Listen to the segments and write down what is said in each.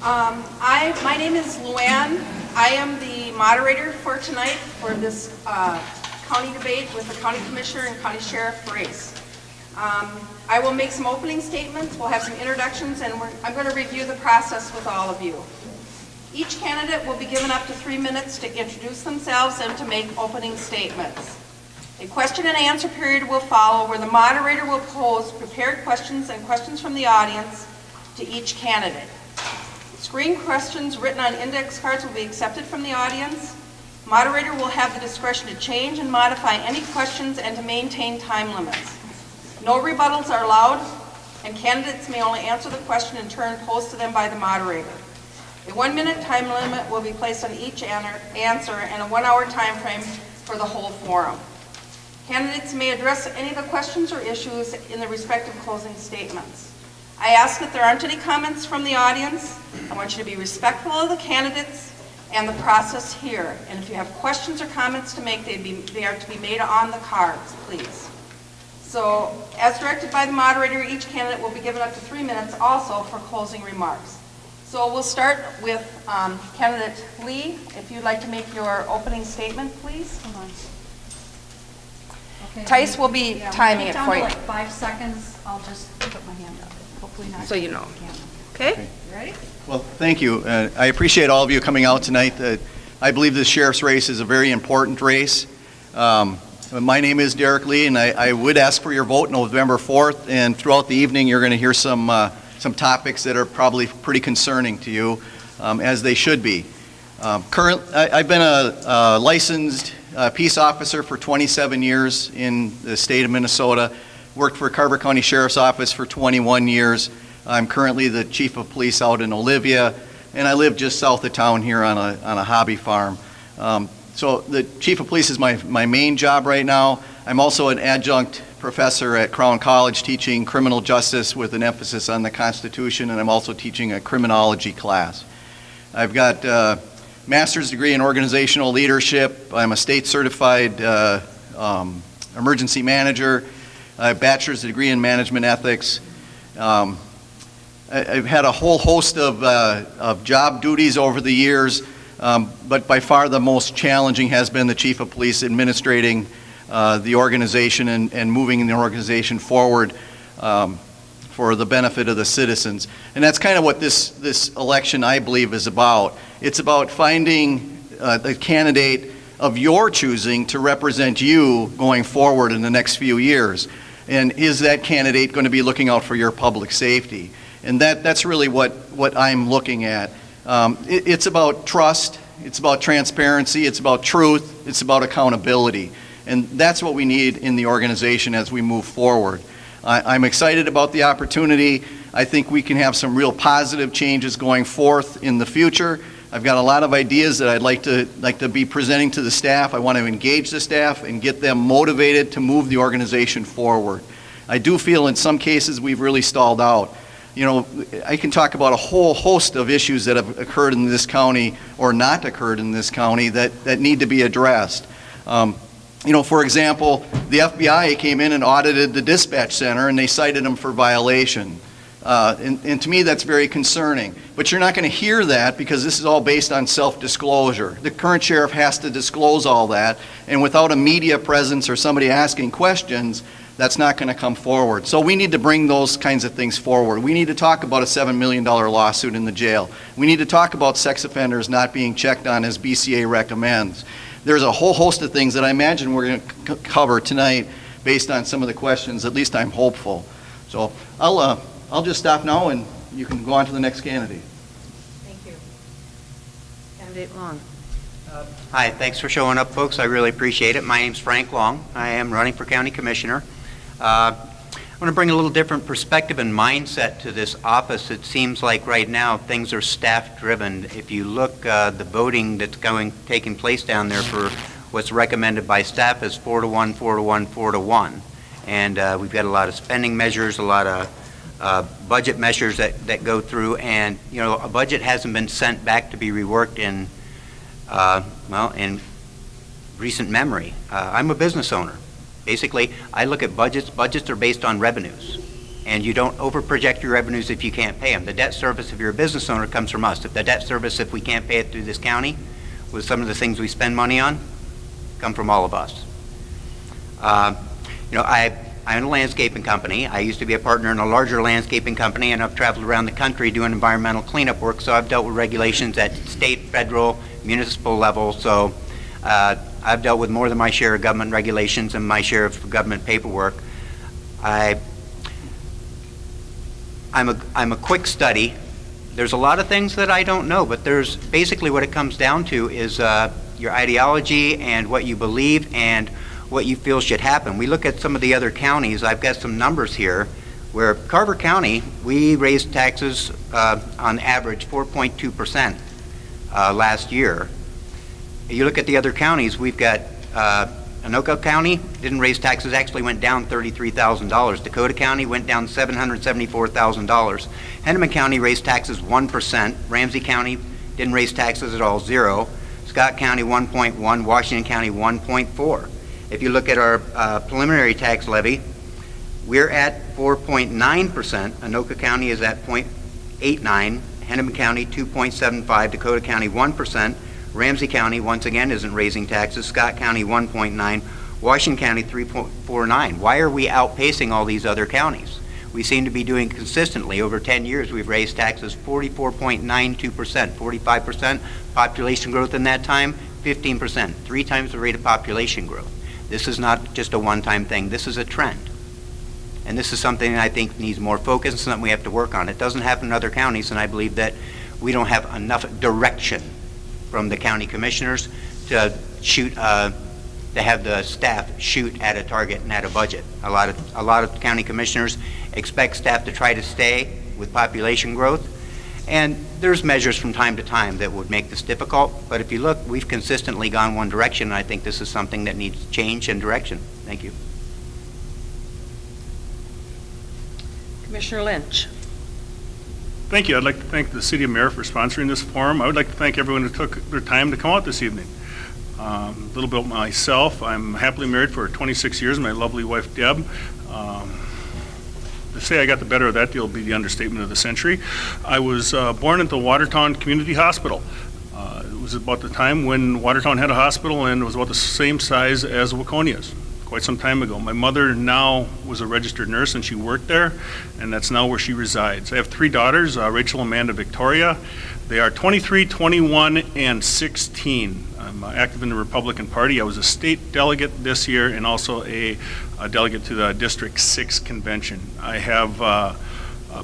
My name is Luann. I am the moderator for tonight for this county debate with the county commissioner and county sheriff race. I will make some opening statements, we'll have some introductions, and I'm going to review the process with all of you. Each candidate will be given up to 3 minutes to introduce themselves and to make opening statements. A question and answer period will follow where the moderator will pose prepared questions and questions from the audience to each candidate. Screen questions written on index cards will be accepted from the audience. Moderator will have the discretion to change and modify any questions and to maintain time limits. No rebuttals are allowed, and candidates may only answer the question in turn posed to them by the moderator. A 1-minute time limit will be placed on each answer and a 1-hour time frame for the whole forum. Candidates may address any of the questions or issues in the respective closing statements. I ask that there aren't any comments from the audience. I want you to be respectful of the candidates and the process here. And if you have questions or comments to make, they are to be made on the cards, please. So, as directed by the moderator, each candidate will be given up to 3 minutes also for closing remarks. So we'll start with candidate Lee. If you'd like to make your opening statement, please. Hold on. Okay. Tice will be timing it for you. Like 5 seconds, I'll just put my hand up. Hopefully not. So you know. Okay? You ready? Well, thank you. I appreciate all of you coming out tonight. I believe this sheriff's race is a very important race. My name is Derek Lee, and I would ask for your vote November 4th. And throughout the evening, you're going to hear some topics that are probably pretty concerning to you, as they should be. I've been a licensed peace officer for 27 years in the state of Minnesota. Worked for Carver County Sheriff's Office for 21 years. I'm currently the chief of police out in Olivia, and I live just south of town here on a hobby farm. So the chief of police is my main job right now. I'm also an adjunct professor at Crown College teaching criminal justice with an emphasis on the Constitution, and I'm also teaching a criminology class. I've got a master's degree in organizational leadership. I'm a state certified emergency manager. I have a bachelor's degree in management ethics. I've had a whole host of job duties over the years, but by far the most challenging has been the chief of police administrating the organization and moving the organization forward for the benefit of the citizens. And that's kind of what this election, I believe, is about. It's about finding the candidate of your choosing to represent you going forward in the next few years. And is that candidate going to be looking out for your public safety? And that's really what I'm looking at. It's about trust, it's about transparency, it's about truth, it's about accountability. And that's what we need in the organization as we move forward. I'm excited about the opportunity. I think we can have some real positive changes going forth in the future. I've got a lot of ideas that I'd like to be presenting to the staff. I want to engage the staff and get them motivated to move the organization forward. I do feel in some cases we've really stalled out. You know, I can talk about a whole host of issues that have occurred in this county or not occurred in this county that need to be addressed. You know, for example, the FBI came in and audited the dispatch center and they cited them for violation. And to me, that's very concerning. But you're not going to hear that because this is all based on self-disclosure. The current sheriff has to disclose all that, and without a media presence or somebody asking questions, that's not going to come forward. So we need to bring those kinds of things forward. We need to talk about a $7 million lawsuit in the jail. We need to talk about sex offenders not being checked on as BCA recommends. There's a whole host of things that I imagine we're going to cover tonight based on some of the questions. At least I'm hopeful. So I'll just stop now and you can go on to the next candidate. Thank you. Candidate Long. Hi, thanks for showing up, folks. I really appreciate it. My name's Frank Long. I am running for county commissioner. I want to bring a little different perspective and mindset to this office. It seems like right now things are staff-driven. If you look, the voting that's taking place down there for what's recommended by staff is 4-1, 4-1, 4-1. And we've got a lot of spending measures, a lot of budget measures that go through, and you know, a budget hasn't been sent back to be reworked in in recent memory. I'm a business owner. Basically, I look at budgets. Budgets are based on revenues, and you don't overproject your revenues if you can't pay them. The debt service, if you're a business owner, comes from us. If the debt service, if we can't pay it through this county, with some of the things we spend money on, come from all of us. I own a landscaping company. I used to be a partner in a larger landscaping company, and I've traveled around the country doing environmental cleanup work, so I've dealt with regulations at state, federal, municipal level, so I've dealt with more than my share of government regulations and my share of government paperwork. I'm a quick study. There's a lot of things that I don't know, but there's basically what it comes down to is your ideology and what you believe and what you feel should happen. We look at some of the other counties. I've got some numbers here where Carver County, we raised taxes on average 4.2% last year. You look at the other counties, we've got Anoka County didn't raise taxes, actually went down $33,000. Dakota County went down $774,000. Hennepin County raised taxes 1%. Ramsey County didn't raise taxes at all, 0. Scott County 1.1, Washington County 1.4. If you look at our preliminary tax levy, we're at 4.9%. Anoka County is at 0.89. Hennepin County 2.75. Dakota County 1%. Ramsey County, once again, isn't raising taxes. Scott County 1.9. Washington County 3.49. Why are we outpacing all these other counties? We seem to be doing consistently. Over 10 years, we've raised taxes 44.92%, 45% population growth in that time, 15%, 3 times the rate of population growth. This is not just a one-time thing. This is a trend. And this is something that I think needs more focus and something we have to work on. It doesn't happen in other counties, and I believe that we don't have enough direction from the county commissioners to shoot, to have the staff shoot at a target and at a budget. A lot of county commissioners expect staff to try to stay with population growth, and there's measures from time to time that would make this difficult, but if you look, we've consistently gone one direction, and I think this is something that needs change and direction. Thank you. Commissioner Lynch. Thank you. I'd like to thank the City of Mayor for sponsoring this forum. I would like to thank everyone who took their time to come out this evening. A little bit about myself. I'm happily married for 26 years, my lovely wife, Deb. To say I got the better of that deal will be the understatement of the century. I was born at the Watertown Community Hospital. It was about the time when Watertown had a hospital, and it was about the same size as Waconia's. Quite some time ago. My mother now was a registered nurse, and she worked there, and that's now where she resides. I have 3 daughters, Rachel, Amanda, Victoria. They are 23, 21, and 16. I'm active in the Republican Party. I was a state delegate this year and also a delegate to the District 6 convention. I have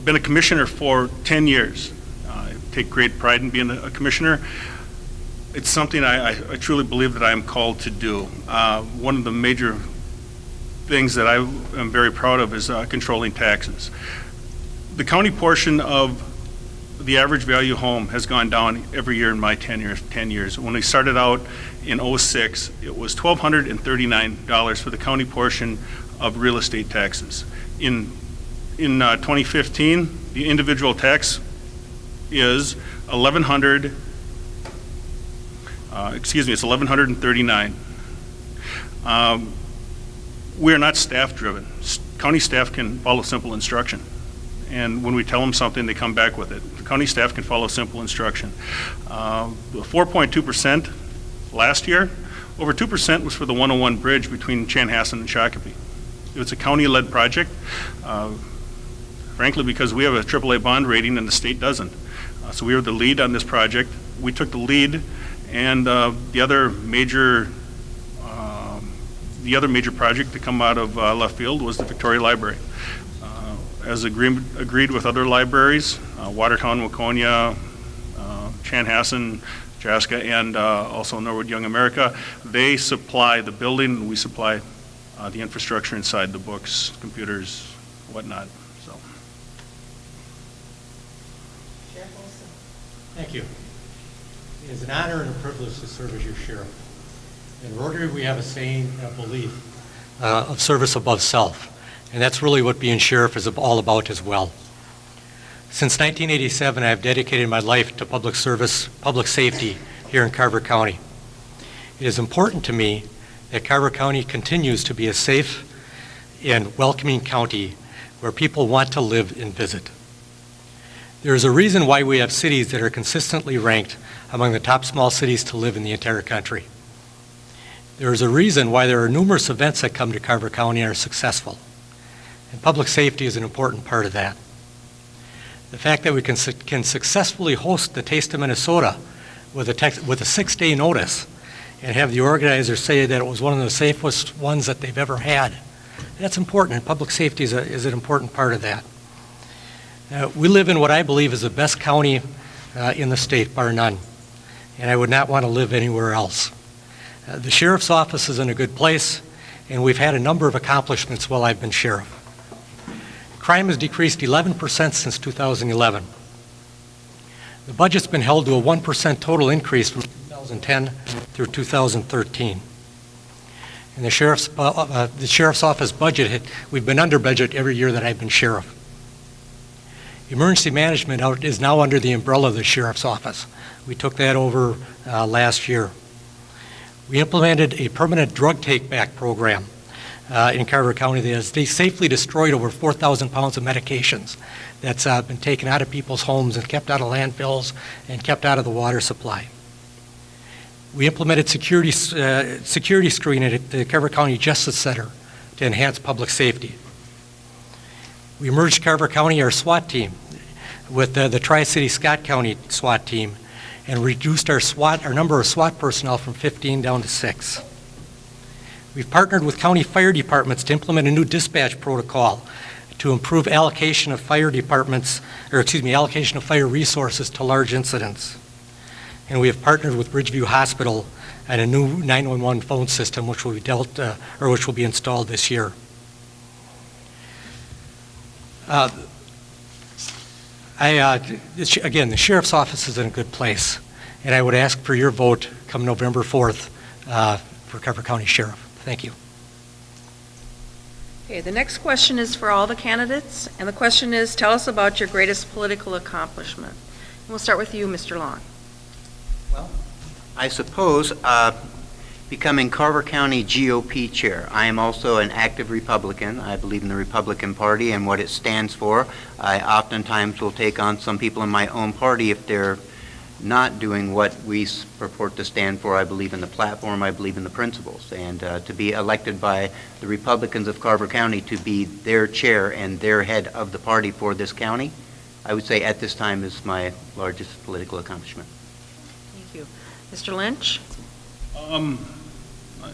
been a commissioner for 10 years. I take great pride in being a commissioner. It's something I truly believe that I am called to do. One of the major things that I am very proud of is controlling taxes. The county portion of the average value home has gone down every year in my 10 years. When we started out in '06, it was $1,239 for the county portion of real estate taxes. In 2015, the individual tax is it's $1,139. We are not staff driven. County staff can follow simple instruction. And when we tell them something, they come back with it. The county staff can follow simple instruction. The 4.2% last year, over 2% was for the 101 bridge between Chanhassen and Shakopee. It was a county-led project, frankly, because we have a AAA bond rating and the state doesn't. So we were the lead on this project. We took the lead, and the other major project to come out of left field was the Victoria Library. As agreed with other libraries, Watertown, Waconia, Chanhassen, Chaska, and also Norwood Young America, they supply the building, and we supply the infrastructure inside, the books, computers, whatnot. So. Sheriff Olson. Thank you. It is an honor and a privilege to serve as your sheriff. In Rotary, we have a saying, a belief of service above self, and that's really what being sheriff is all about as well. Since 1987, I have dedicated my life to public service, public safety here in Carver County. It is important to me that Carver County continues to be a safe and welcoming county where people want to live and visit. There is a reason why we have cities that are consistently ranked among the top small cities to live in the entire country. There is a reason why there are numerous events that come to Carver County and are successful. And public safety is an important part of that. The fact that we can successfully host the Taste of Minnesota with a 6-day notice and have the organizers say that it was one of the safest ones that they've ever had, that's important, and public safety is an important part of that. We live in what I believe is the best county in the state, bar none, and I would not want to live anywhere else. The sheriff's office is in a good place, and we've had a number of accomplishments while I've been sheriff. Crime has decreased 11% since 2011. The budget's been held to a 1% total increase from 2010 through 2013. And the sheriff's office budget, we've been under budget every year that I've been sheriff. Emergency management is now under the umbrella of the sheriff's office. We took that over last year. We implemented a permanent drug take-back program in Carver County that has safely destroyed over 4,000 pounds of medications that's been taken out of people's homes and kept out of landfills and kept out of the water supply. We implemented security screening at the Carver County Justice Center to enhance public safety. We merged Carver County, our SWAT team, with the Tri-City Scott County SWAT team and reduced our number of SWAT personnel from 15 down to 6. We've partnered with county fire departments to implement a new dispatch protocol to improve allocation of fire resources to large incidents. And we have partnered with Ridgeview Hospital on a new 911 phone system which will be installed this year. Again, the sheriff's office is in a good place, and I would ask for your vote come November 4th for Carver County Sheriff. Thank you. Okay, the next question is for all the candidates, and the question is, tell us about your greatest political accomplishment. And we'll start with you, Mr. Long. Well, I suppose becoming Carver County GOP chair. I am also an active Republican. I believe in the Republican Party and what it stands for. I oftentimes will take on some people in my own party if they're not doing what we purport to stand for. I believe in the platform, I believe in the principles, and to be elected by the Republicans of Carver County to be their chair and their head of the party for this county, I would say at this time is my largest political accomplishment. Thank you. Mr. Lynch?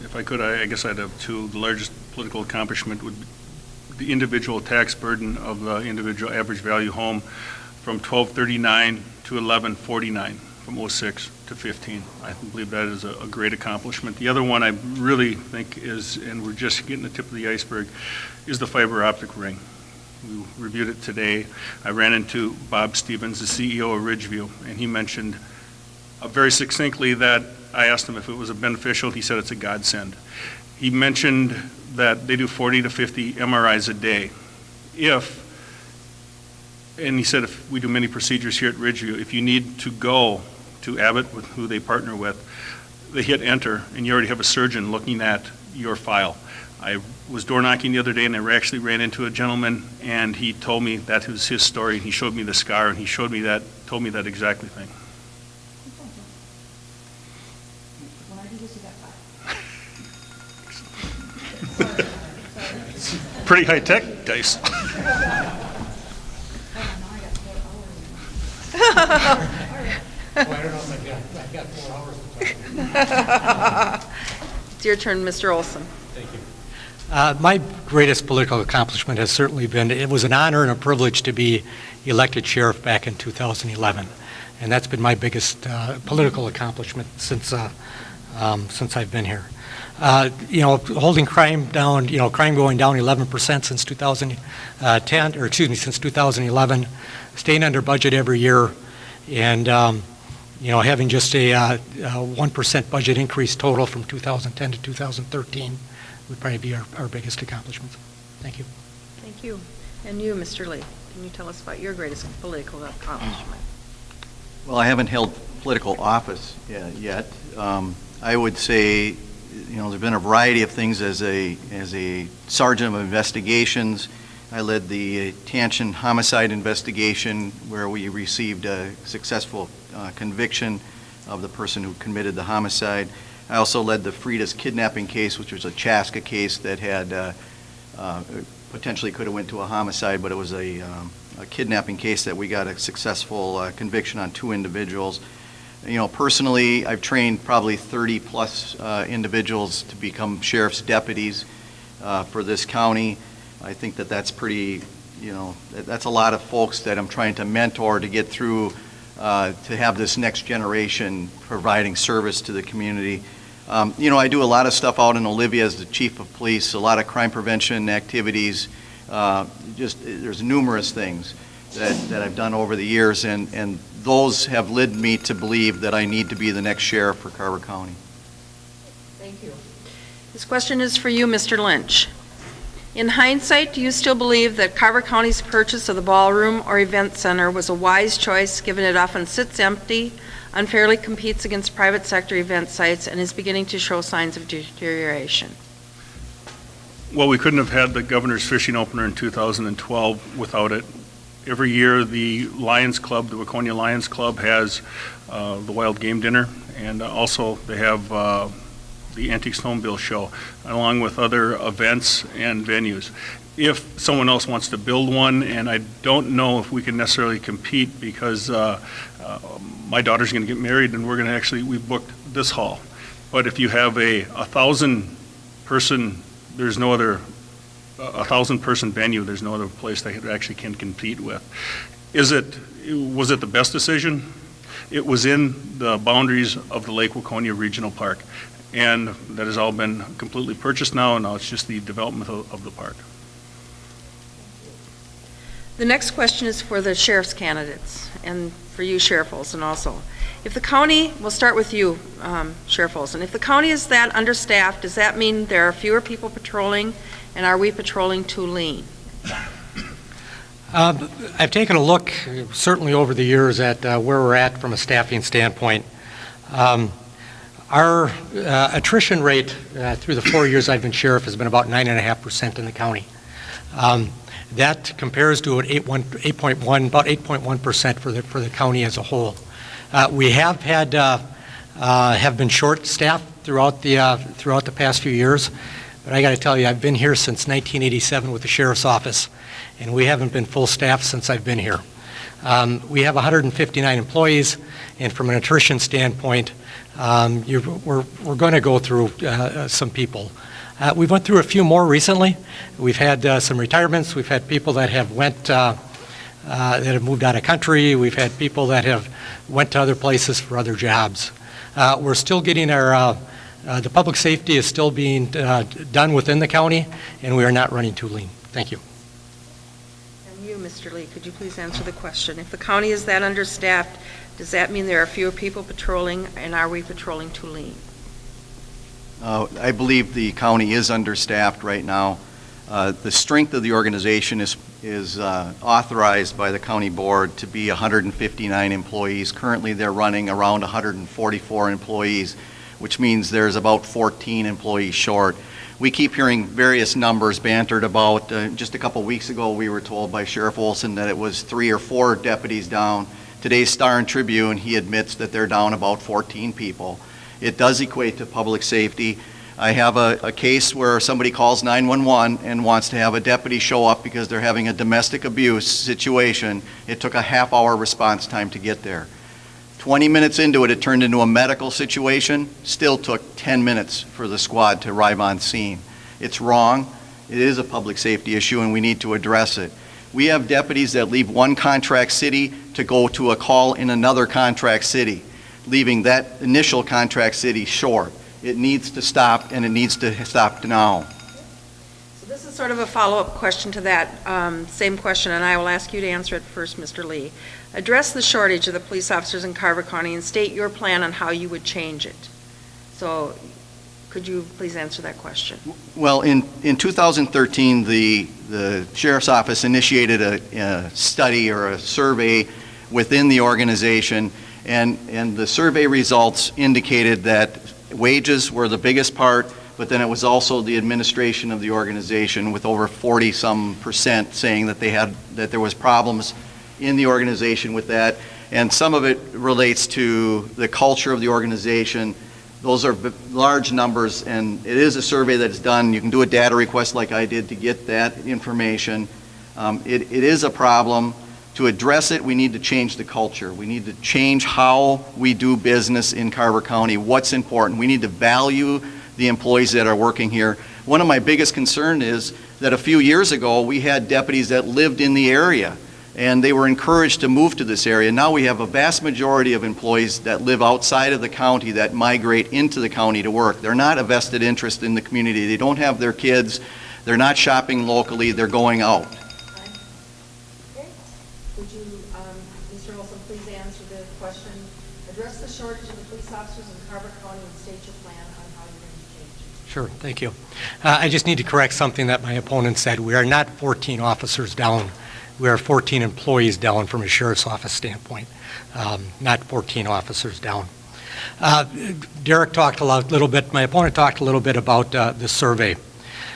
If I could, I guess I'd have two. The largest political accomplishment would be the individual tax burden of the individual average value home from $1,239 to $1,149, from 06 to 15. I believe that is a great accomplishment. The other one I really think is, and we're just getting the tip of the iceberg, is the fiber optic ring. We reviewed it today. I ran into Bob Stevens, the CEO of Ridgeview, and he mentioned very succinctly that I asked him if it was a beneficial. He said it's a godsend. He mentioned that they do 40 to 50 MRIs a day. And he said if we do many procedures here at Ridgeview, if you need to go to Abbott, with who they partner with, they hit enter, and you already have a surgeon looking at your file. I was door knocking the other day, and I actually ran into a gentleman, and he told me that was his story, and he showed me the scar, and he told me that exactly thing. Pretty high tech, guys. I don't know if I got 4 hours to talk. It's your turn, Mr. Olson. Thank you. My greatest political accomplishment has certainly been, it was an honor and a privilege to be elected sheriff back in 2011. And that's been my biggest political accomplishment since I've been here. Holding crime down, crime going down 11% since 2011, staying under budget every year, and having just a 1% budget increase total from 2010 to 2013 would probably be our biggest accomplishment. Thank you. Thank you. And you, Mr. Lee, can you tell us about your greatest political accomplishment? Well, I haven't held political office yet. I would say, there's been a variety of things as a sergeant of investigations, I led the Tanshan homicide investigation where we received a successful conviction of the person who committed the homicide. I also led the Frida's kidnapping case, which was a Chaska case that had potentially could have went to a homicide, but it was a kidnapping case that we got a successful conviction on 2 individuals. You know, personally, I've trained probably 30-plus individuals to become sheriff's deputies for this county. I think that that's pretty, you know, that's a lot of folks that I'm trying to mentor to get through to have this next generation providing service to the community. You know, I do a lot of stuff out in Olivia as the chief of police, a lot of crime prevention activities. There's numerous things that I've done over the years, and those have led me to believe that I need to be the next sheriff for Carver County. Thank you. This question is for you, Mr. Lynch. In hindsight, do you still believe that Carver County's purchase of the ballroom or event center was a wise choice, given it often sits empty, unfairly competes against private sector event sites, and is beginning to show signs of deterioration? Well, we couldn't have had the governor's fishing opener in 2012 without it. Every year, the Lions Club, the Waconia Lions Club, has the Wild Game Dinner, and also they have the Antique Snowmobile Show, along with other events and venues. If someone else wants to build one, and I don't know if we can necessarily compete because my daughter's going to get married, and we booked this hall. But if you have a 1,000-person, there's no other, 1,000-person venue, there's no other place that actually can compete with. Was it the best decision? It was in the boundaries of the Lake Waconia Regional Park, and that has all been completely purchased now, and now it's just the development of the park. The next question is for the sheriff's candidates, and for you, Sheriff Olson, also. If the county, we'll start with you, Sheriff Olson. If the county is that understaffed, does that mean there are fewer people patrolling, and are we patrolling too lean? I've taken a look, certainly over the years, at where we're at from a staffing standpoint. Our attrition rate through the 4 years I've been sheriff has been about 9.5% in the county. That compares to about 8.1% for the county as a whole. We have been short-staffed throughout the past few years, but I got to tell you, I've been here since 1987 with the sheriff's office, and we haven't been full-staffed since I've been here. We have 159 employees, and from an attrition standpoint, we're going to go through some people. We've went through a few more recently. We've had some retirements. We've had people that have moved out of country. We've had people that have went to other places for other jobs. We're still getting the public safety is still being done within the county, and we are not running too lean. Thank you. And you, Mr. Lee, could you please answer the question? If the county is that understaffed, does that mean there are fewer people patrolling, and are we patrolling too lean? I believe the county is understaffed right now. The strength of the organization is authorized by the county board to be 159 employees. Currently, they're running around 144 employees, which means there's about 14 employees short. We keep hearing various numbers bantered about. Just a couple weeks ago, we were told by Sheriff Olson that it was 3 or 4 deputies down. Today's Star and Tribune, he admits that they're down about 14 people. It does equate to public safety. I have a case where somebody calls 911 and wants to have a deputy show up because they're having a domestic abuse situation. It took a half-hour response time to get there. 20 minutes into it, it turned into a medical situation. Still took 10 minutes for the squad to arrive on scene. It's wrong. It is a public safety issue, and we need to address it. We have deputies that leave one contract city to go to a call in another contract city, leaving that initial contract city short. It needs to stop, and it needs to stop now. So this is sort of a follow-up question to that same question, and I will ask you to answer it first, Mr. Lee. Address the shortage of the police officers in Carver County and state your plan on how you would change it. So could you please answer that question? Well, in 2013, the Sheriff's Office initiated a study or a survey within the organization, and the survey results indicated that wages were the biggest part, but then it was also the administration of the organization, with over 40-some% saying that that there was problems in the organization with that. And some of it relates to the culture of the organization. Those are large numbers, and it is a survey that's done. You can do a data request like I did to get that information. It is a problem. To address it, we need to change the culture. We need to change how we do business in Carver County, what's important. We need to value the employees that are working here. One of my biggest concerns is that a few years ago, we had deputies that lived in the area, and they were encouraged to move to this area. Now we have a vast majority of employees that live outside of the county that migrate into the county to work. They're not a vested interest in the community. They don't have their kids. They're not shopping locally. They're going out. Okay. Would you, Mr. Olson, please answer the question? Address the shortage of the police officers in Carver County and state your plan on how you're going to change it. Sure, thank you. I just need to correct something that my opponent said. We are not 14 officers down. We are 14 employees down from a sheriff's office standpoint, not 14 officers down. Derek talked a little bit, my opponent talked a little bit about the survey.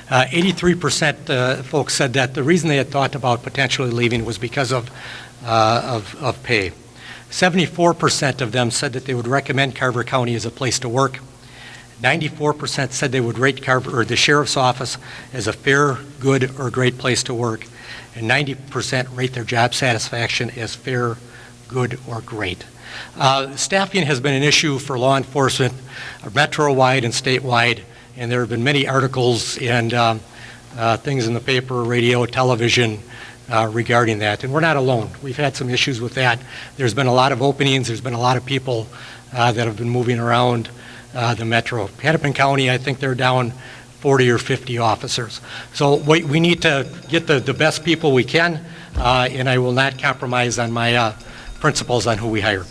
83% folks said that the reason they had thought about potentially leaving was because of pay. 74% of them said that they would recommend Carver County as a place to work. 94% said they would rate Carver, or the sheriff's office, as a fair, good, or great place to work. And 90% rate their job satisfaction as fair, good, or great. Staffing has been an issue for law enforcement metro-wide and statewide, and there have been many articles and things in the paper, radio, television regarding that. And we're not alone. We've had some issues with that. There's been a lot of openings. There's been a lot of people that have been moving around the metro. Hennepin County, I think they're down 40 or 50 officers. So we need to get the best people we can, and I will not compromise on my principles on who we hire.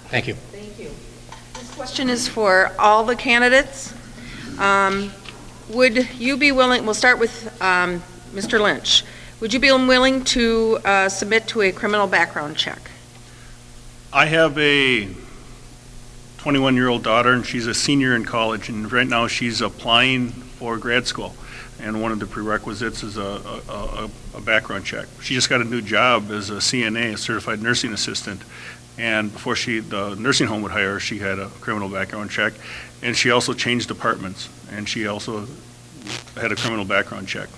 Thank you. Thank you. This question is for all the candidates. Would you be willing, we'll start with Mr. Lynch. Would you be willing to submit to a criminal background check? I have a 21-year-old daughter, and she's a senior in college, and right now she's applying for grad school. And one of the prerequisites is a background check. She just got a new job as a CNA, a certified nursing assistant. And before the nursing home would hire her, she had a criminal background check. And she also changed departments, and she also had a criminal background check.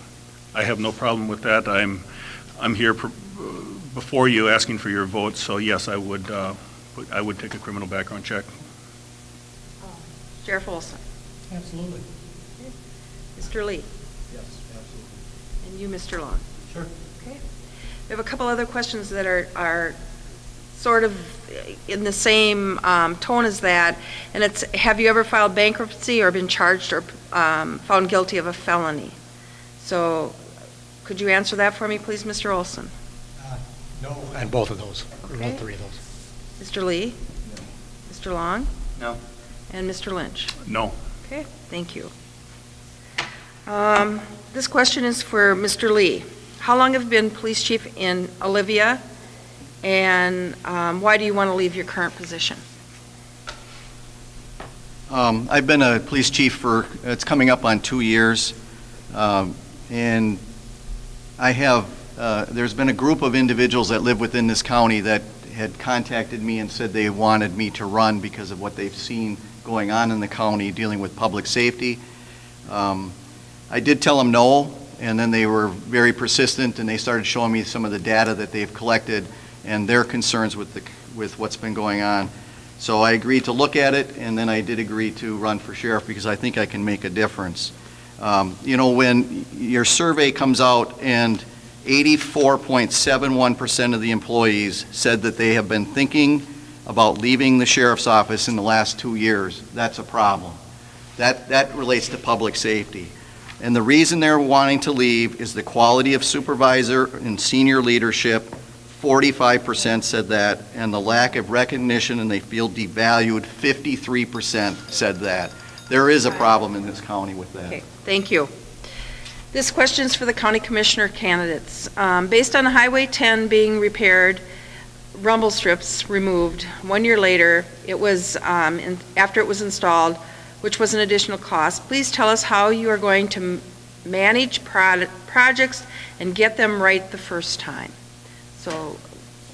I have no problem with that. I'm here before you asking for your vote, so yes, I would take a criminal background check. Sheriff Olson. Absolutely. Mr. Lee. Yes, absolutely. And you, Mr. Long. Sure. Okay. We have a couple other questions that are sort of in the same tone as that, and it's, have you ever filed bankruptcy or been charged or found guilty of a felony? So could you answer that for me, please, Mr. Olson? No. And both of those, or all Okay. three of those. Mr. Lee? No. Mr. Long? No. And Mr. Lynch? No. Okay, thank you. This question is for Mr. Lee. How long have you been police chief in Olivia, and why do you want to leave your current position? I've been a police chief for, it's coming up on 2 years, and I have, there's been a group of individuals that live within this county that had contacted me and said they wanted me to run because of what they've seen going on in the county dealing with public safety. I did tell them no, and then they were very persistent, and they started showing me some of the data that they've collected and their concerns with what's been going on. So I agreed to look at it, and then I did agree to run for sheriff because I think I can make a difference. You know, when your survey comes out and 84.71% of the employees said that they have been thinking about leaving the sheriff's office in the last 2 years, that's a problem. That relates to public safety. And the reason they're wanting to leave is the quality of supervisor and senior leadership. 45% said that, and the lack of recognition, and they feel devalued. 53% said that. There is a problem in this county with that. Okay, thank you. This question is for the county commissioner candidates. Based on Highway 10 being repaired, rumble strips removed, 1 year later, it was, after it was installed, which was an additional cost. Please tell us how you are going to manage projects and get them right the first time. So,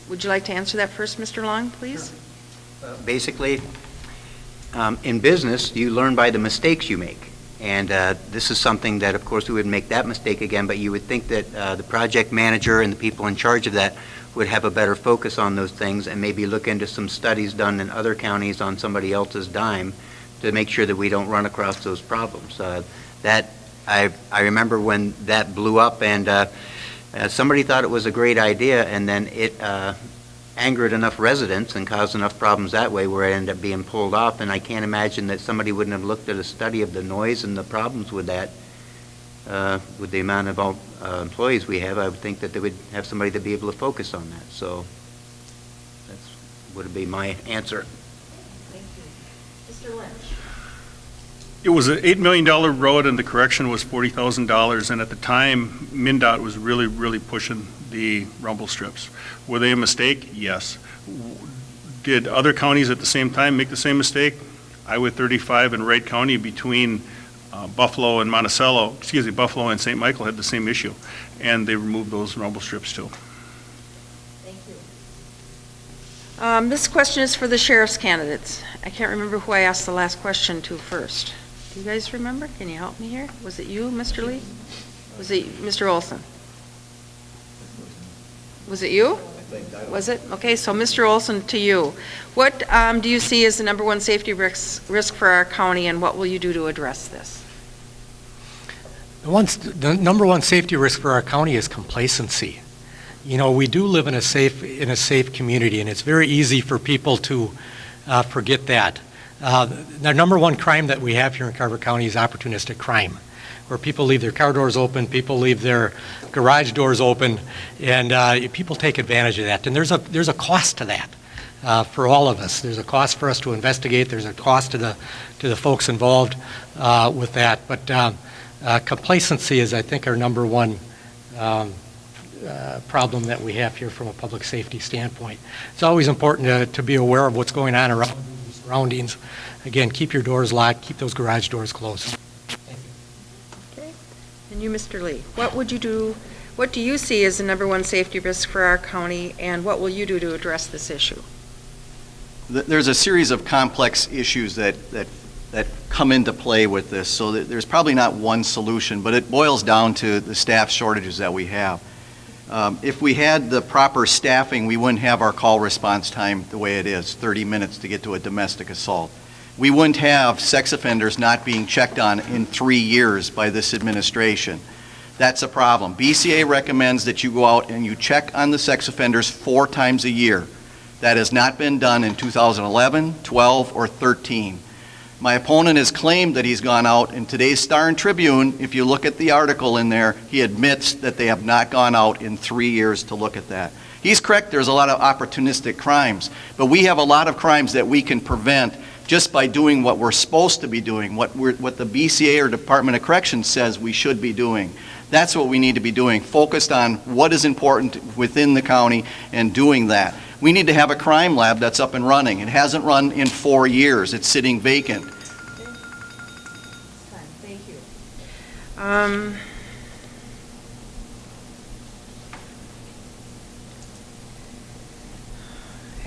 would you like to answer that first, Mr. Long, please? Basically, in business, you learn by the mistakes you make. And this is something that, of course, we would make that mistake again, but you would think that the project manager and the people in charge of that would have a better focus on those things and maybe look into some studies done in other counties on somebody else's dime to make sure that we don't run across those problems. I remember when that blew up and somebody thought it was a great idea, and then it angered enough residents and caused enough problems that way where it ended up being pulled off. And I can't imagine that somebody wouldn't have looked at a study of the noise and the problems with that. With the amount of employees we have, I would think that they would have somebody to be able to focus on that. So that's would be my answer. Thank you. Mr. Lynch? It was an $8 million road, and the correction was $40,000, and at the time, MnDOT was really, really pushing the rumble strips. Were they a mistake? Yes. Did other counties at the same time make the same mistake? Highway 35 and Wright County between Buffalo and Buffalo and St. Michael had the same issue, and they removed those rumble strips too. Thank you. This question is for the sheriff's candidates. I can't remember who I asked the last question to first. Do you guys remember? Can you help me here? Was it you, Mr. Lee? Was it Mr. Olson? Was it you? Was it? Okay, so Mr. Olson, to you. What do you see as the number one safety risk for our county, and what will you do to address this? The number one safety risk for our county is complacency. You know, we do live in a safe community, and it's very easy for people to forget that. The number one crime that we have here in Carver County is opportunistic crime, where people leave their car doors open, people leave their garage doors open, and people take advantage of that. And there's a cost to that for all of us. There's a cost for us to investigate. There's a cost to the folks involved with that. But complacency is, I think, our number one problem that we have here from a public safety standpoint. It's always important to be aware of what's going on around your surroundings. Again, keep your doors locked, keep those garage doors closed. Okay. And you, Mr. Lee, what do you see as the number one safety risk for our county, and what will you do to address this issue? There's a series of complex issues that come into play with this, so there's probably not one solution, but it boils down to the staff shortages that we have. If we had the proper staffing, we wouldn't have our call response time the way it is, 30 minutes to get to a domestic assault. We wouldn't have sex offenders not being checked on in 3 years by this administration. That's a problem. BCA recommends that you go out and you check on the sex offenders 4 times a year. That has not been done in 2011, 12, or 13. My opponent has claimed that he's gone out. In today's Star and Tribune, if you look at the article in there, he admits that they have not gone out in 3 years to look at that. He's correct, there's a lot of opportunistic crimes, but we have a lot of crimes that we can prevent just by doing what we're supposed to be doing, what the BCA or Department of Corrections says we should be doing. That's what we need to be doing, focused on what is important within the county and doing that. We need to have a crime lab that's up and running. It hasn't run in 4 years. It's sitting vacant. Thank you. I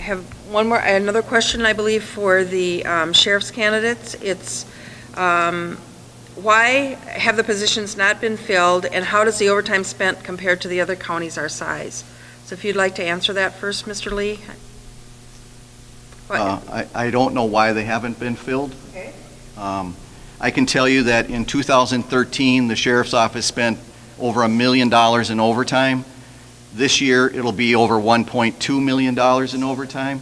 have another question, I believe, for the sheriff's candidates. It's why have the positions not been filled, and how does the overtime spent compared to the other counties our size? So if you'd like to answer that first, Mr. Lee. I don't know why they haven't been filled. Okay. I can tell you that in 2013, the Sheriff's Office spent over $1 million in overtime. This year, it'll be over $1.2 million in overtime.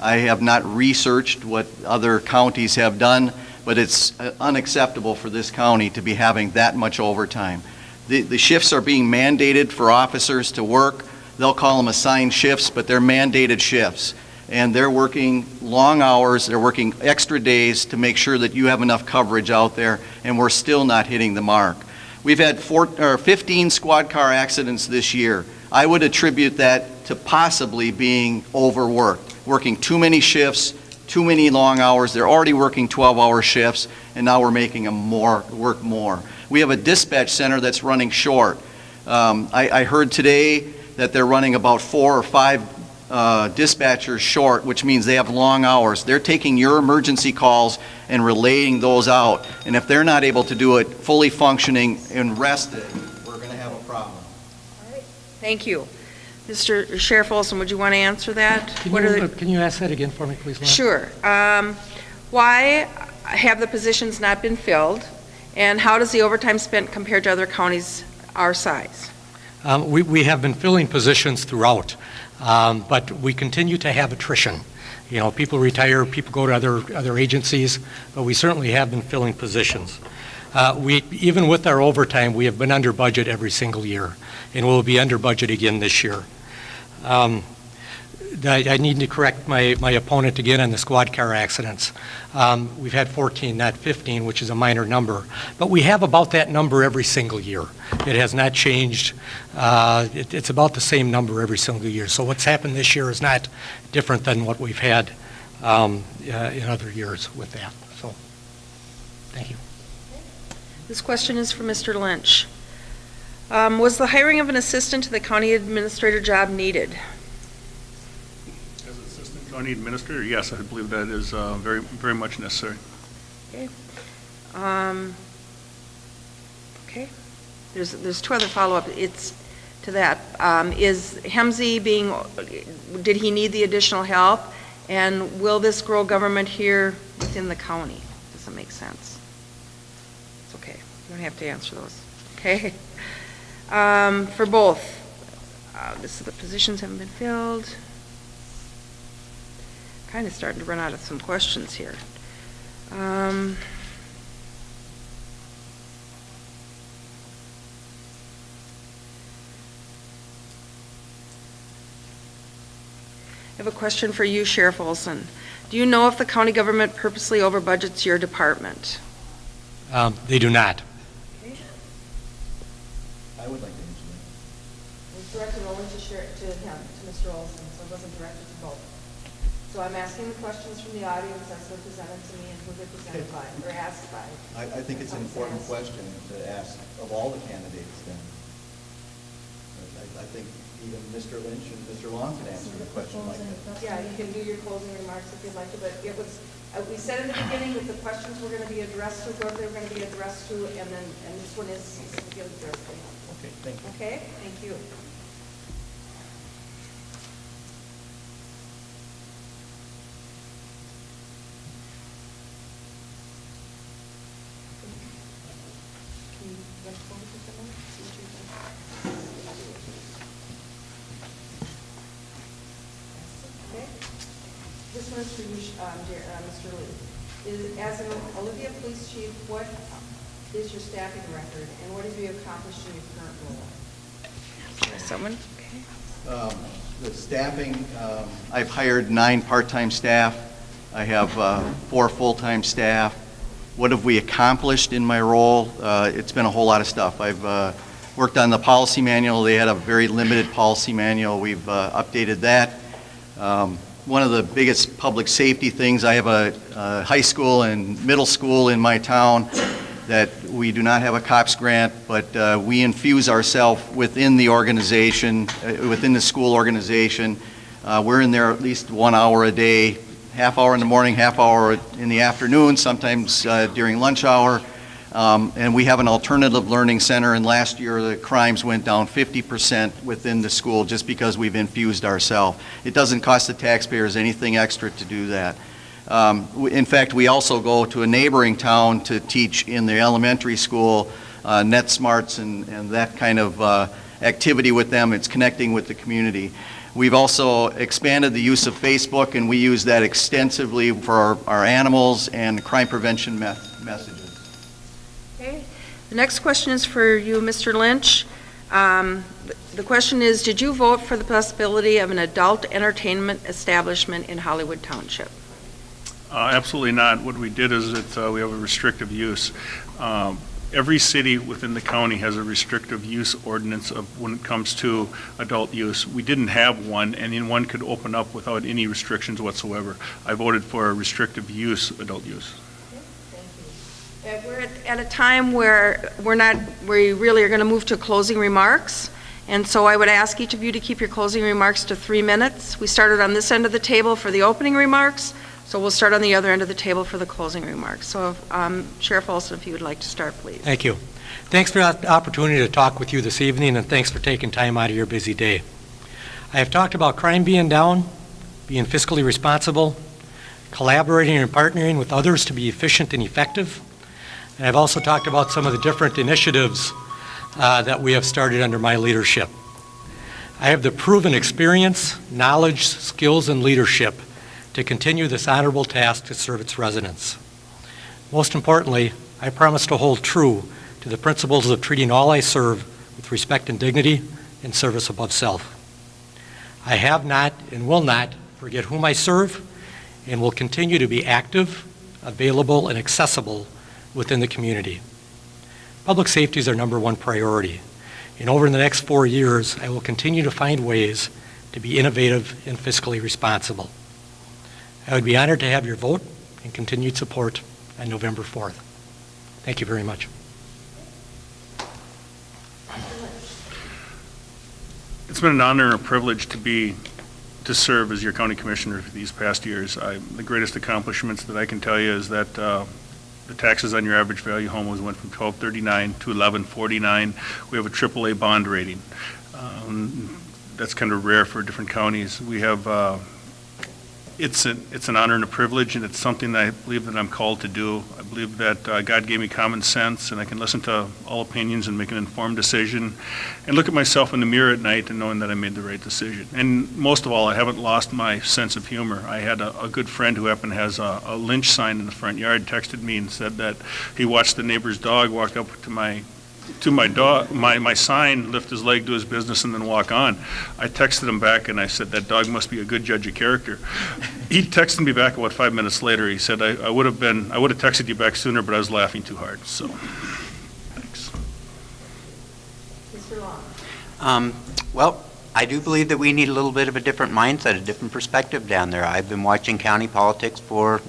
I have not researched what other counties have done, but it's unacceptable for this county to be having that much overtime. The shifts are being mandated for officers to work. They'll call them assigned shifts, but they're mandated shifts. And they're working long hours, they're working extra days to make sure that you have enough coverage out there, and we're still not hitting the mark. We've had 15 squad car accidents this year. I would attribute that to possibly being overworked, working too many shifts, too many long hours. They're already working 12-hour shifts, and now we're making them work more. We have a dispatch center that's running short. I heard today that they're running about 4 or 5 dispatchers short, which means they have long hours. They're taking your emergency calls and relaying those out, and if they're not able to do it fully functioning and rested, we're going to have a problem. Thank you. Mr. Sheriff Olson, would you want to answer that? Can you ask that again for me, please, Lynn? Sure. Why have the positions not been filled, and how does the overtime spent compare to other counties our size? We have been filling positions throughout, but we continue to have attrition. You know, people retire, people go to other agencies, but we certainly have been filling positions. Even with our overtime, we have been under budget every single year, and we'll be under budget again this year. I need to correct my opponent again on the squad car accidents. We've had 14, not 15, which is a minor number, but we have about that number every single year. It has not changed. It's about the same number every single year. So what's happened this year is not different than what we've had in other years with that. So, thank you. This question is for Mr. Lynch. Was the hiring of an assistant to the county administrator job needed? As Assistant County Administrator, yes, I believe that is very, very much necessary. Okay. Okay. There's 2 other follow-up. It's to that. Is Hemsey did he need the additional help? And will this grow government here within the county? Does that make sense? It's okay. You don't have to answer those. Okay. For both, the positions haven't been filled. Kind of starting to run out of some questions here. I have a question for you, Sheriff Olson. Do you know if the county government purposely over budgets your department? They do not. I would like to answer that. It was directed only to him, to Mr. Olson, so it wasn't directed to both. So I'm asking the questions from the audience as they're presented to me and who they're presented by, or asked by. I think it's an important question to ask of all the candidates then. I think even Mr. Lynch and Mr. Long can answer a question like that. Yeah, you can do your closing remarks if you'd like to, but it was, we said in the beginning that the questions were going to be addressed to whoever they were going to be addressed to, and this one is specifically addressed to him. Okay, thank you. Okay, thank you. This one is for you, Mr. Lee. As an Olivia Police Chief, what is your staffing record, and what have you accomplished in your current role? Someone? Okay. The staffing, I've hired 9 part-time staff. I have 4 full-time staff. What have we accomplished in my role? It's been a whole lot of stuff. I've worked on the policy manual. They had a very limited policy manual. We've updated that. One of the biggest public safety things, I have a high school and middle school in my town that we do not have a COPS grant, but we infuse ourselves within the organization, within the school organization. We're in there at least 1 hour a day, half hour in the morning, half hour in the afternoon, sometimes during lunch hour. And we have an alternative learning center, and last year the crimes went down 50% within the school just because we've infused ourselves. It doesn't cost the taxpayers anything extra to do that. In fact, we also go to a neighboring town to teach in the elementary school net smarts and that kind of activity with them. It's connecting with the community. We've also expanded the use of Facebook, and we use that extensively for our animals and crime prevention messages. Okay. The next question is for you, Mr. Lynch. The question is, did you vote for the possibility of an adult entertainment establishment in Hollywood Township? Absolutely not. What we did is that we have a restrictive use. Every city within the county has a restrictive use ordinance of when it comes to adult use. We didn't have one, and then one could open up without any restrictions whatsoever. I voted for a restrictive use, adult use. Okay, thank you. We're at a time where we really are going to move to closing remarks. And so I would ask each of you to keep your closing remarks to 3 minutes. We started on this end of the table for the opening remarks, so we'll start on the other end of the table for the closing remarks. So Sheriff Olson, if you would like to start, please. Thank you. Thanks for the opportunity to talk with you this evening, and thanks for taking time out of your busy day. I have talked about crime being down, being fiscally responsible, collaborating and partnering with others to be efficient and effective, and I've also talked about some of the different initiatives that we have started under my leadership. I have the proven experience, knowledge, skills, and leadership to continue this honorable task to serve its residents. Most importantly, I promise to hold true to the principles of treating all I serve with respect and dignity and service above self. I have not and will not forget whom I serve and will continue to be active, available, and accessible within the community. Public safety is our #1 priority, and over the next 4 years, I will continue to find ways to be innovative and fiscally responsible. I would be honored to have your vote and continued support on November 4th. Thank you very much. It's been an honor and a privilege to serve as your county commissioner for these past years. The greatest accomplishments that I can tell you is that the taxes on your average value home went from $12.39 to $11.49. We have a AAA bond rating. That's kind of rare for different counties. We have it's an honor and a privilege, and it's something that I believe that I'm called to do. I believe that God gave me common sense, and I can listen to all opinions and make an informed decision, and look at myself in the mirror at night and knowing that I made the right decision. And most of all, I haven't lost my sense of humor. I had a good friend who happened to has a Lynch sign in the front yard, texted me and said that he watched the neighbor's dog walk up to my sign, lift his leg, do his business, and then walk on. I texted him back and I said, that dog must be a good judge of character. He texted me back about 5 minutes later. He said, I would have texted you back sooner, but I was laughing too hard. So, thanks. Mr. Long. Well, I do believe that we need a little bit of a different mindset, a different perspective down there. I've been watching county politics for,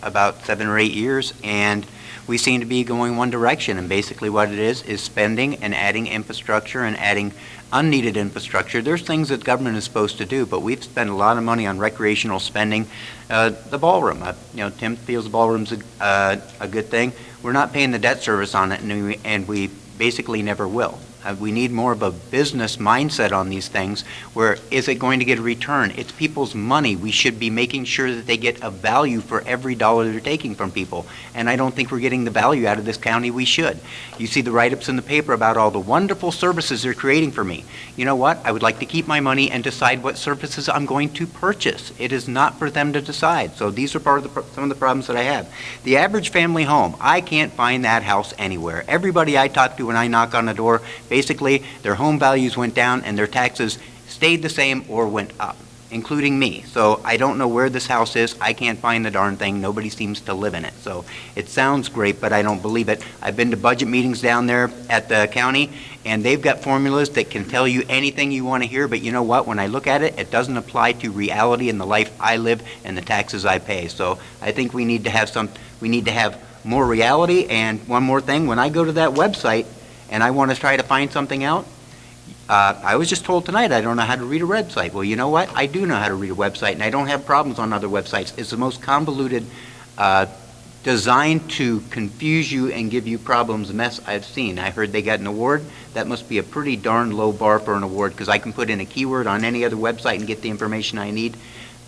about 7 or 8 years, and we seem to be going one direction, and basically what it is spending and adding infrastructure and adding unneeded infrastructure. There's things that government is supposed to do, but we've spent a lot of money on recreational spending. The ballroom, Tim feels the ballroom's a good thing. We're not paying the debt service on it, and we basically never will. We need more of a business mindset on these things, where is it going to get a return? It's people's money. We should be making sure that they get a value for every dollar they're taking from people. And I don't think we're getting the value out of this county we should. You see the write-ups in the paper about all the wonderful services they're creating for me. You know what? I would like to keep my money and decide what services I'm going to purchase. It is not for them to decide. So these are some of the problems that I have. The average family home, I can't find that house anywhere. Everybody I talk to when I knock on the door, basically, their home values went down and their taxes stayed the same or went up, including me. So I don't know where this house is. I can't find the darn thing. Nobody seems to live in it. So it sounds great, but I don't believe it. I've been to budget meetings down there at the county, and they've got formulas that can tell you anything you want to hear, but you know what? When I look at it, it doesn't apply to reality and the life I live and the taxes I pay. So I think we need to have more reality. And one more thing, when I go to that website, and I want to try to find something out, I was just told tonight I don't know how to read a website. Well, you know what? I do know how to read a website, and I don't have problems on other websites. It's the most convoluted, designed to confuse you and give you problems mess I've seen. I heard they got an award. That must be a pretty darn low bar for an award, because I can put in a keyword on any other website and get the information I need.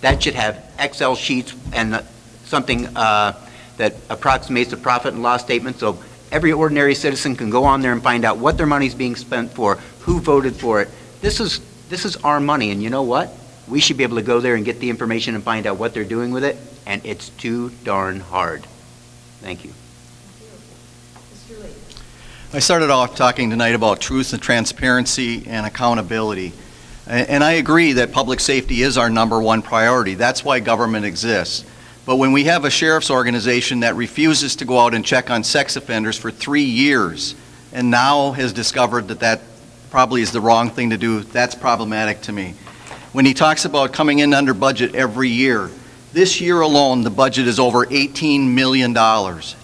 That should have Excel sheets and something that approximates the profit and loss statement, so every ordinary citizen can go on there and find out what their money's being spent for, who voted for it. This is our money, and you know what? We should be able to go there and get the information and find out what they're doing with it, and it's too darn hard. Thank you. Mr. Lee. I started off talking tonight about truth and transparency and accountability. And I agree that public safety is our #1 priority. That's why government exists. But when we have a sheriff's organization that refuses to go out and check on sex offenders for 3 years and now has discovered that that probably is the wrong thing to do, that's problematic to me. When he talks about coming in under budget every year, this year alone the budget is over $18 million.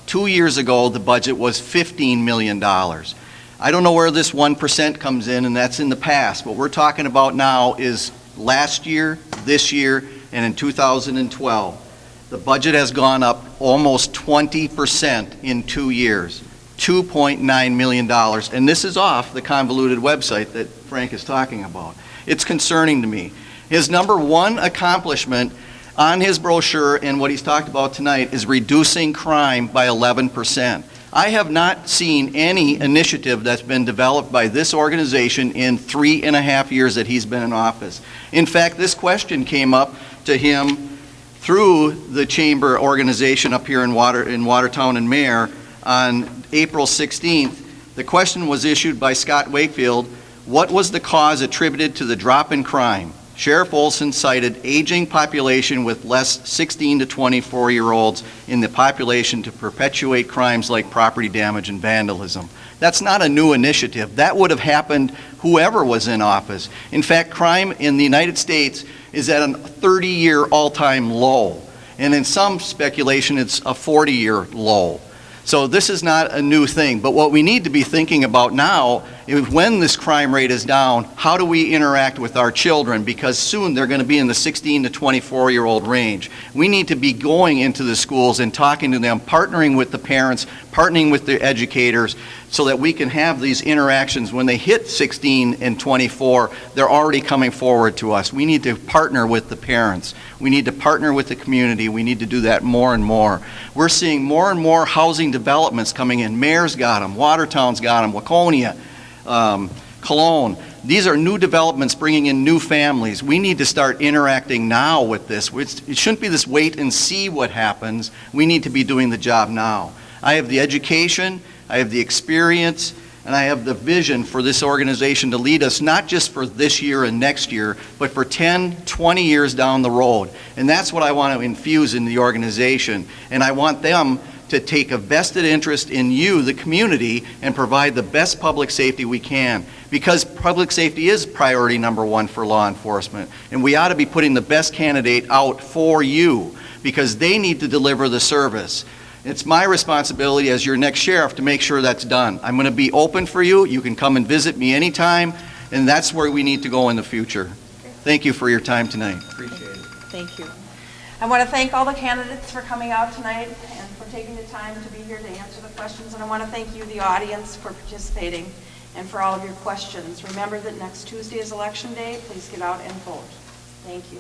2 years ago, the budget was $15 million. I don't know where this 1% comes in, and that's in the past. What we're talking about now is last year, this year, and in 2012. The budget has gone up almost 20% in 2 years, $2.9 million. And this is off the convoluted website that Frank is talking about. It's concerning to me. His number one accomplishment on his brochure and what he's talked about tonight is reducing crime by 11%. I have not seen any initiative that's been developed by this organization in 3.5 years that he's been in office. In fact, this question came up to him through the chamber organization up here in Watertown and Mayor on April 16th. The question was issued by Scott Wakefield: what was the cause attributed to the drop in crime? Sheriff Olson cited aging population with less 16 to 24-year-olds in the population to perpetuate crimes like property damage and vandalism. That's not a new initiative. That would have happened whoever was in office. In fact, crime in the United States is at a 30-year all-time low. And in some speculation, it's a 40-year low. So this is not a new thing. But what we need to be thinking about now is when this crime rate is down, how do we interact with our children? Because soon they're going to be in the 16 to 24-year-old range. We need to be going into the schools and talking to them, partnering with the parents, partnering with the educators, so that we can have these interactions. When they hit 16 and 24, they're already coming forward to us. We need to partner with the parents. We need to partner with the community. We need to do that more and more. We're seeing more and more housing developments coming in. Mayor's got them, Watertown's got them, Waconia, Cologne. These are new developments bringing in new families. We need to start interacting now with this. It shouldn't be this wait and see what happens. We need to be doing the job now. I have the education, I have the experience, and I have the vision for this organization to lead us not just for this year and next year, but for 10, 20 years down the road. And that's what I want to infuse in the organization. And I want them to take a vested interest in you, the community, and provide the best public safety we can. Because public safety is priority number one for law enforcement. And we ought to be putting the best candidate out for you, because they need to deliver the service. It's my responsibility as your next sheriff to make sure that's done. I'm going to be open for you. You can come and visit me anytime, and that's where we need to go in the future. Thank you for your time tonight. Appreciate it. Thank you. I want to thank all the candidates for coming out tonight and for taking the time to be here to answer the questions. And I want to thank you, the audience, for participating and for all of your questions. Remember that next Tuesday is Election Day. Please get out and vote. Thank you.